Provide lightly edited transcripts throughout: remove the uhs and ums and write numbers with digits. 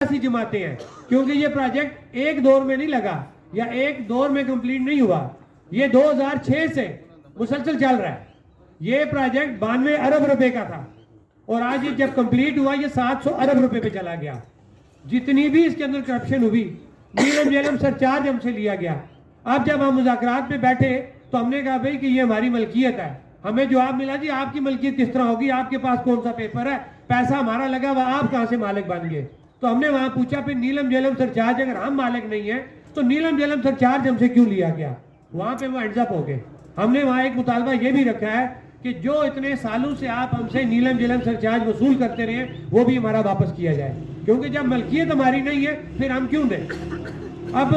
سی جماعتیں ہیں، کیونکہ یہ پروجیکٹ ایک دور میں نہیں لگا یا ایک دور میں کمپلیٹ نہیں ہوا، یہ 2006 سے مسلسل چل رہا ہے۔ یہ پروجیکٹ 92 ارب روپے کا تھا اور آج یہ جب کمپلیٹ ہوا یہ 700 ارب روپے پہ چلا گیا۔ جتنی بھی اس کے اندر کرپشن ہوئی، نیلم جیلم سرچارج ہم سے لیا گیا۔ اب جب ہم مذاکرات پہ بیٹھے تو ہم نے کہا بھئی کہ یہ ہماری ملکیت ہے۔ ہمیں جواب ملا جی آپ کی ملکیت کس طرح ہوگی، آپ کے پاس کون سا پیپر ہے، پیسہ ہمارا لگا ہوا، آپ کہاں سے مالک بن گئے؟ تو ہم نے وہاں پوچھا پھر نیلم جیلم سرچارج اگر ہم مالک نہیں ہیں تو نیلم جیلم سرچارج ہم سے کیوں لیا گیا؟ وہاں پہ وہ ہینڈز اپ ہو گئے۔ ہم نے وہاں ایک مطالبہ یہ بھی رکھا ہے کہ جو اتنے سالوں سے آپ ہم سے نیلم جیلم سرچارج وصول کرتے رہے وہ بھی ہمارا واپس کیا جائے، کیونکہ جب ملکیت ہماری نہیں ہے پھر ہم کیوں دیں؟ اب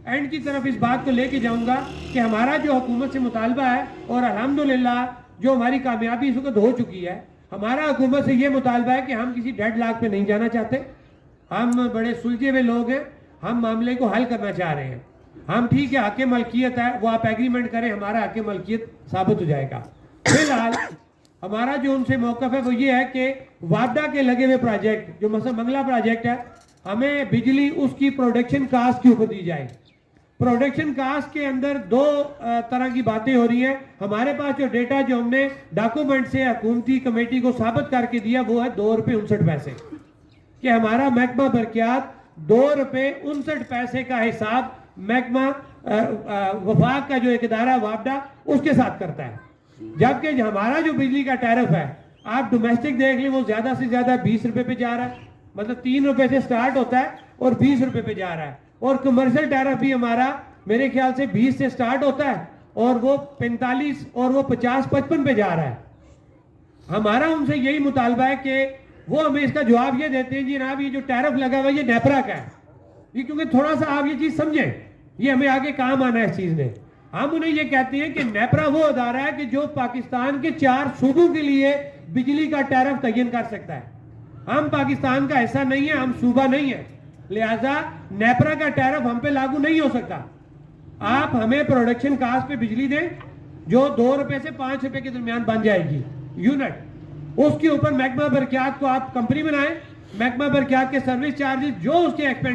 اینڈ کی طرف اس بات کو لے کے جاؤں گا کہ ہمارا جو حکومت سے مطالبہ ہے اور الحمدللہ جو ہماری کامیابی اس وقت ہو چکی ہے، ہمارا حکومت سے یہ مطالبہ ہے کہ ہم کسی ڈیڈ لاک پہ نہیں جانا چاہتے۔ ہم بڑے سلجھے ہوئے لوگ ہیں، ہم معاملے کو حل کرنا چاہ رہے ہیں۔ ہم ٹھیک ہے حق ملکیت ہے وہ آپ ایگریمنٹ کریں، ہمارا حق ملکیت ثابت ہو جائے گا۔ فی الحال ہمارا جو ان سے موقف ہے وہ یہ ہے کہ وعدہ کے لگے ہوئے پروجیکٹ جو مثلا منگلا پروجیکٹ ہے، ہمیں بجلی اس کی پروڈکشن کاسٹ کے اوپر دی جائے۔ پروڈکشن کاسٹ کے اندر دو طرح کی باتیں ہو رہی ہیں۔ ہمارے پاس جو ڈیٹا جو ہم نے ڈاکومنٹ سے حکومتی کمیٹی کو ثابت کر کے دیا وہ ہے 2 روپے 59 پیسے، کہ ہمارا محکمہ برقیات 2 روپے 59 پیسے کا حساب محکمہ وفاق کا جو ایک ادارہ وابڈا اس کے ساتھ کرتا ہے، جبکہ ہمارا جو بجلی کا ٹیرف ہے آپ ڈومیسٹک دیکھ لیں وہ زیادہ سے زیادہ 20 روپے پہ جا رہا ہے، مطلب 3 روپے سے سٹارٹ ہوتا ہے اور 20 روپے پہ جا رہا ہے۔ اور کمرشل ٹیرف بھی ہمارا میرے خیال سے 20 سے سٹارٹ ہوتا ہے اور وہ 45 اور وہ 50 55 پہ جا رہا ہے۔ ہمارا ان سے یہی مطالبہ ہے کہ وہ ہمیں اس کا جواب یہ دیتے ہیں جی جناب یہ جو ٹیرف لگا ہوا یہ نیپرا کا ہے، یہ کیونکہ تھوڑا سا آپ یہ چیز سمجھیں، یہ ہمیں آگے کام آنا ہے اس چیز میں۔ ہم انہیں یہ کہتے ہیں کہ نیپرا وہ ادارہ ہے کہ جو پاکستان کے 4 صوبوں کے لیے بجلی کا ٹیرف تعین کر سکتا ہے۔ ہم پاکستان کا حصہ نہیں ہے، ہم صوبہ نہیں ہے، لہذا نیپرا کا ٹیرف ہم پہ لاگو نہیں ہو سکتا۔ آپ ہمیں پروڈکشن کاسٹ پہ بجلی دیں جو 2 روپے سے 5 روپے کے درمیان بن جائے گی یونٹ، اس کے اوپر محکمہ برقیات کو آپ کمپنی بنائیں، محکمہ برقیات کے سروس چارجز جو اس کے ایکسپینس